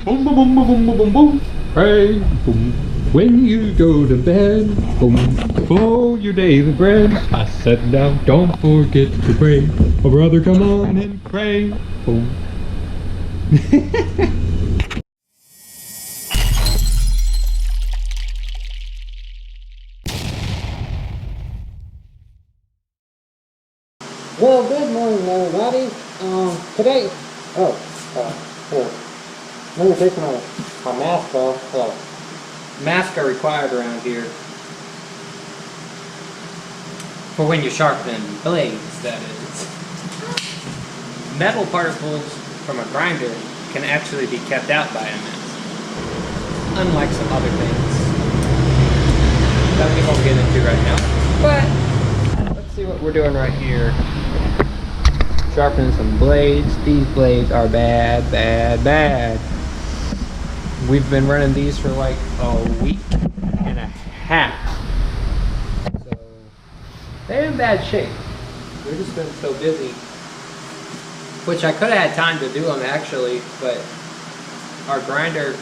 Boom, boom, boom, boom, boom, boom, boom, boom. Pray, boom. When you go to bed, boom, for your daily bread, I said down, don't forget to pray. Oh brother, come on and pray, boom. Well, good morning, everybody. Today, here. Let me take my mask off. Well, masks are required around here for when you sharpen blades, that is. Metal particles from a grinder can actually be kept out by a mask, unlike some other things that we won't get into right now. But let's see what we're doing right here. Sharpening some blades. These blades are bad, bad, bad. We've been running these for like a week and a half. So they're in bad shape. We've just been so busy. Which I could have had time to do them actually, but our grinder,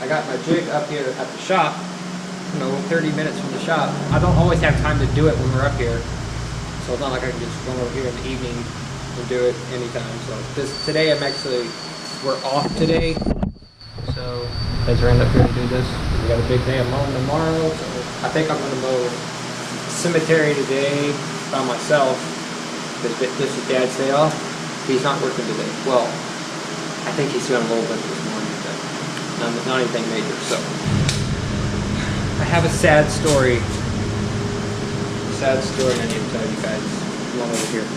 I got my jig up here at the shop, 30 minutes from the shop. I don't always have time to do it when we're up here. So it's not like I can just run over here in the evening and do it anytime. So today we're off today. So guys ran up here to do this. We got a big day of mowing tomorrow. So I think I'm gonna mow cemetery today by myself. This is Dad's day off. He's not working today. Well, I think he's doing a little bit this morning, but not anything major. So I have a sad story. Sad story I need to tell you guys. Come on over here.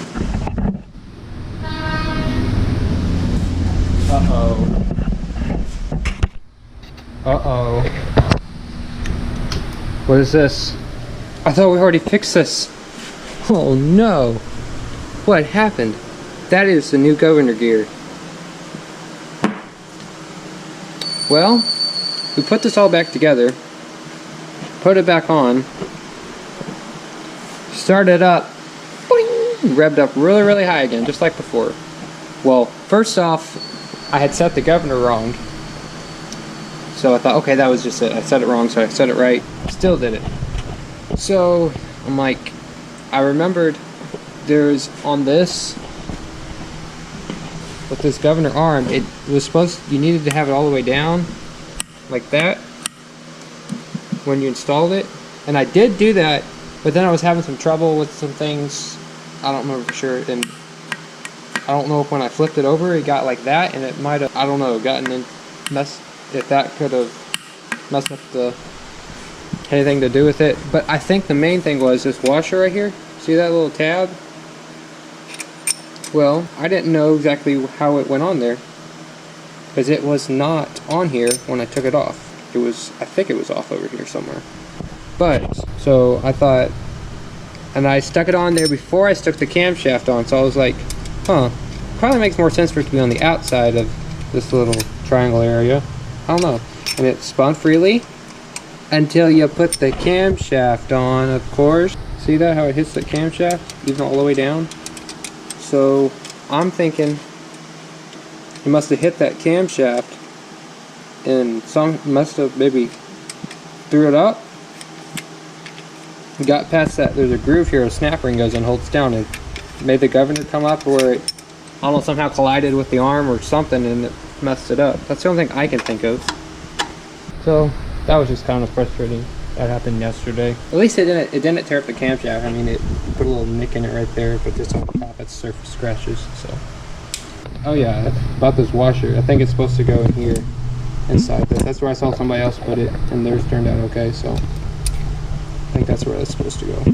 Uh-oh. Uh-oh. What is this? I thought we already fixed this. Oh no. What happened? That is the new governor gear. Well, we put this all back together. Put it back on. Started up, boing, revved up really, really high again, just like before. Well, first off, I had set the governor wrong. So I thought, okay, that was just it. I set it wrong, so I set it right. Still did it. So I'm like, I remembered there's on this, with this governor arm, it was you needed to have it all the way down, like that, when you installed it. And I did do that. But then I was having some trouble with some things. I don't remember for sure. And I don't know if when I flipped it over, it got like that. And it might have, I don't know, gotten in, if that could have messed up anything to do with it. But I think the main thing was this washer right here. See that little tab? Well, I didn't know exactly how it went on there. Because it was not on here when I took it off. It was, I think it was off over here somewhere. But, so I thought, and I stuck it on there before I stuck the camshaft on, so I was like, huh, probably makes more sense for it to be on the outside of this little triangle area. I don't know. And it spun freely until you put the camshaft on, of course. See that, how it hits the camshaft, even all the way down? So, I'm thinking it must have hit that camshaft and must have maybe threw it up. Got past that, there's a groove here, a snap ring goes and holds down, and made the governor come up where it almost somehow collided with the arm or something and it messed it up. That's the only thing I can think of. So that was just kind of frustrating. That happened yesterday. At least it didn't tear up the camshaft. I mean, it put a little nick in it right there, but just on the top it's surface scratches. So, oh yeah, about this washer. I think it's supposed to go in here inside this. That's where I saw somebody else put it, and theirs turned out okay. So I think that's where it's supposed to go.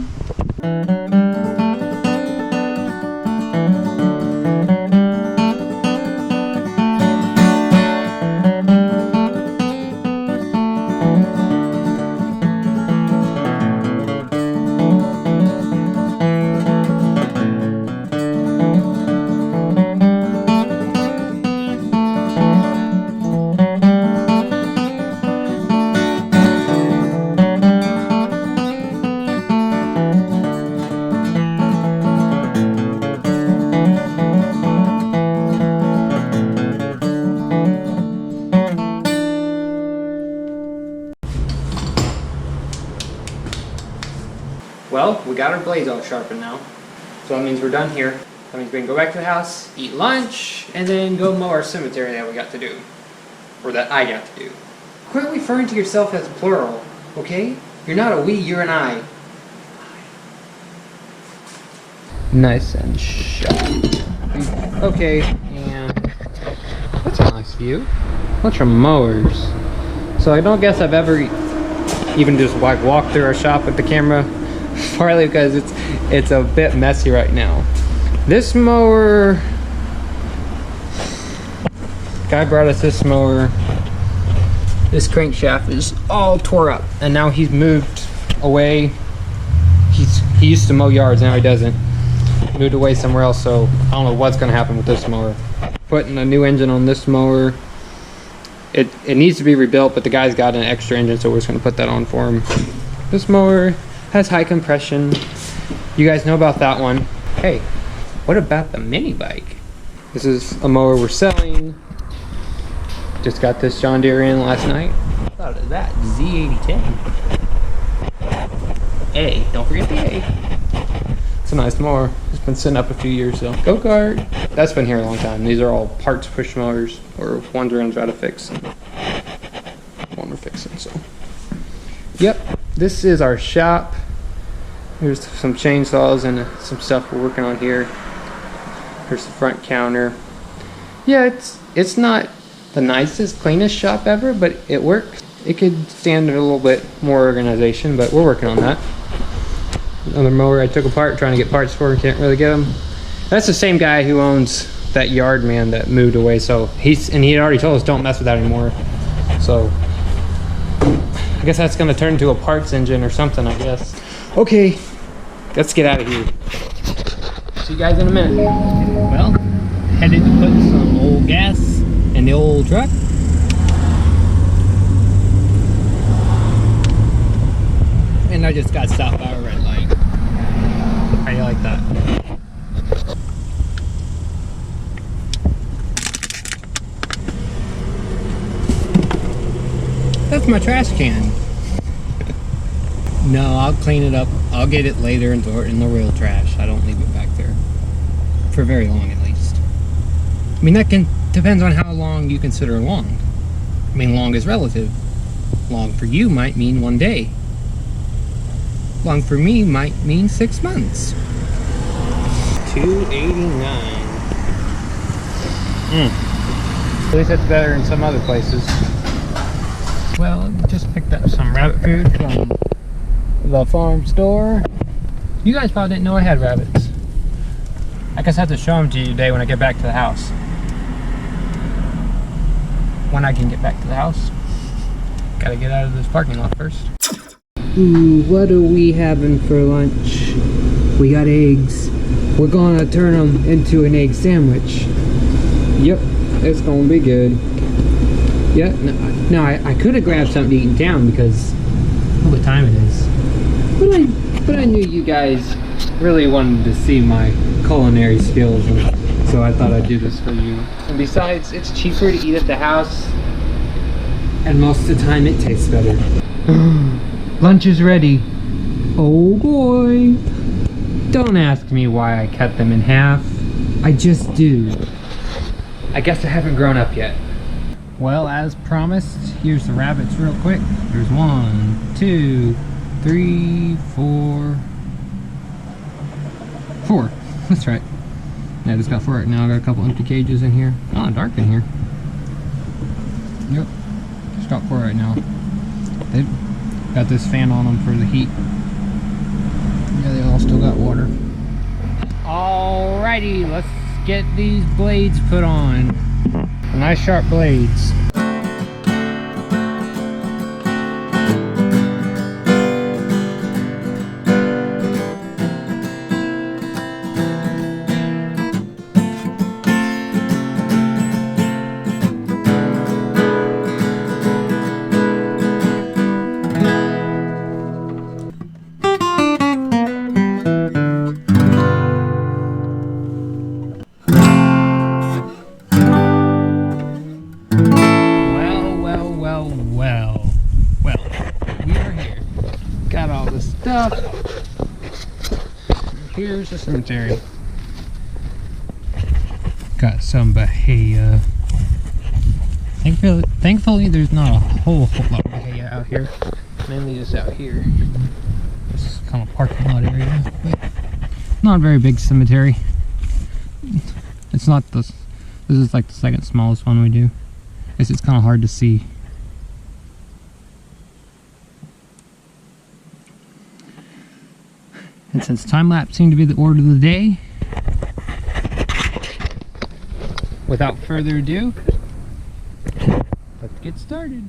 Well, we got our blades all sharpened now. So that means we're done here. That means we can go back to the house, eat lunch, and then go mow our cemetery that we got to do. Or that I got to do. Quit referring to yourself as plural, okay? You're not a we, you're an I. Nice and sharp. Okay, and that's a nice view. Bunch of mowers. So I don't guess I've ever even just like walked through our shop with the camera, partly because it's a bit messy right now. This mower, guy brought us this mower. This crankshaft is all tore up, and now he's moved away. He used to mow yards, now he doesn't. Moved away somewhere else, so I don't know what's gonna happen with this mower. Putting a new engine on this mower. It needs to be rebuilt, but the guy's got an extra engine, so we're just gonna put that on for him. This mower has high compression. You guys know about that one. Hey, what about the mini bike? This is a mower we're selling. Just got this John Deere in last night. What is that? Z8010. A, don't forget the A. It's a nice mower. It's been sitting up a few years though. Go-kart. That's been here a long time. These are all parts push mowers, or ones we're gonna try to fix. One we're fixing, so. Yep, this is our shop. Here's some chainsaws and some stuff we're working on here. Here's the front counter. Yeah, it's not the nicest, cleanest shop ever, but it works. It could stand a little bit more organization, but we're working on that. Another mower I took apart trying to get parts for, can't really get them. That's the same guy who owns that yard man that moved away, so he had already told us don't mess with that anymore. So I guess that's gonna turn into a parts engine or something, I guess. Okay, let's get out of here. See you guys in a minute. Well, headed to put some old gas in the old truck. And I just got stopped by a red light. How do you like that? That's my trash can. No, I'll clean it up. I'll get it later and throw it in the real trash. I don't leave it back there. For very long, at least. I mean, that depends on how long you consider long. I mean, long is relative. Long for you might mean 1 day. Long for me might mean 6 months. $2.89. At least that's better than some other places. Well, just picked up some rabbit food from the farm store. You guys probably didn't know I had rabbits. I guess I have to show them to you today when I get back to the house. When I can get back to the house. Gotta get out of this parking lot first. Ooh, what are we having for lunch? We got eggs. We're gonna turn them into an egg sandwich. Yep, it's gonna be good. Yep, no, I could have grabbed something to eat in town because of what time it is. But I knew you guys really wanted to see my culinary skills, and so I thought I'd do this for you. And besides, it's cheaper to eat at the house, and most of the time it tastes better. Lunch is ready. Oh boy. Don't ask me why I cut them in half. I just do. I guess I haven't grown up yet. Well, as promised, here's the rabbits real quick. There's 1, 2, 3, 4. 4. That's right. Yeah, I just got 4 right now. I got a couple empty cages in here. Oh, dark in here. Yep. Just got 4 right now. They've got this fan on them for the heat. Yeah, they all still got water. Alrighty, let's get these blades put on. Nice sharp blades. Well, we are here. Got all the stuff. Here's the cemetery. Got some bahia. Thankfully there's not a whole lot of bahia out here. Mainly just out here. This is kind of parking lot area, but not a very big cemetery. It's not this is like the second smallest one we do. It's kind of hard to see. And since time-lapse seemed to be the order of the day, without further ado, let's get started.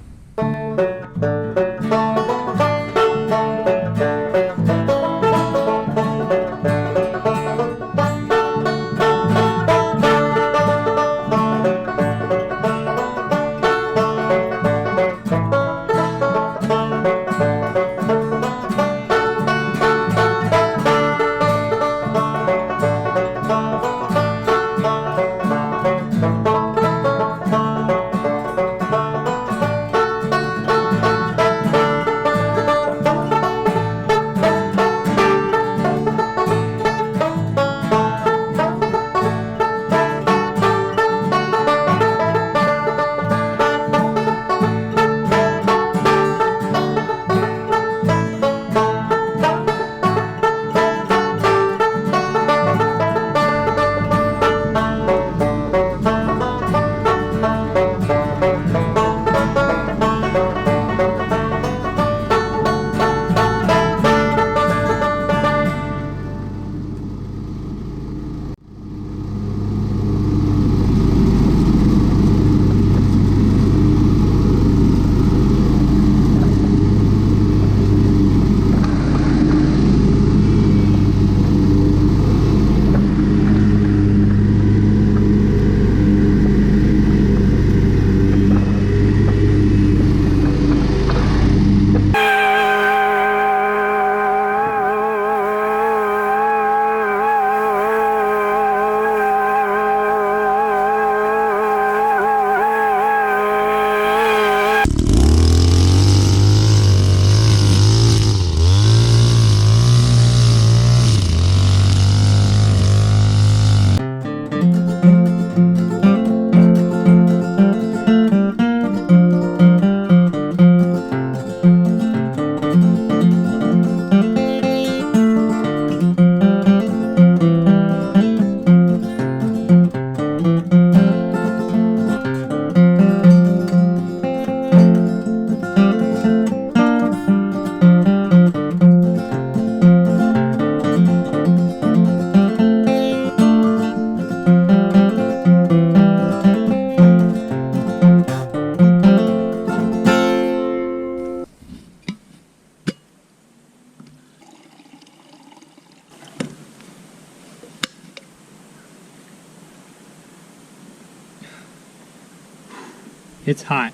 It's hot.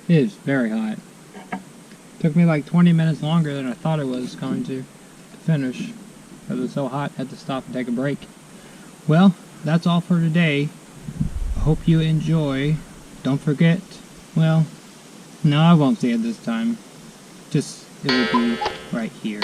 It is very hot. Took me like 20 minutes longer than I thought it was going to finish. It was so hot, I had to stop and take a break. Well, that's all for today. I hope you enjoy. Don't forget, well, no, I won't say it this time. Just, it will be right here.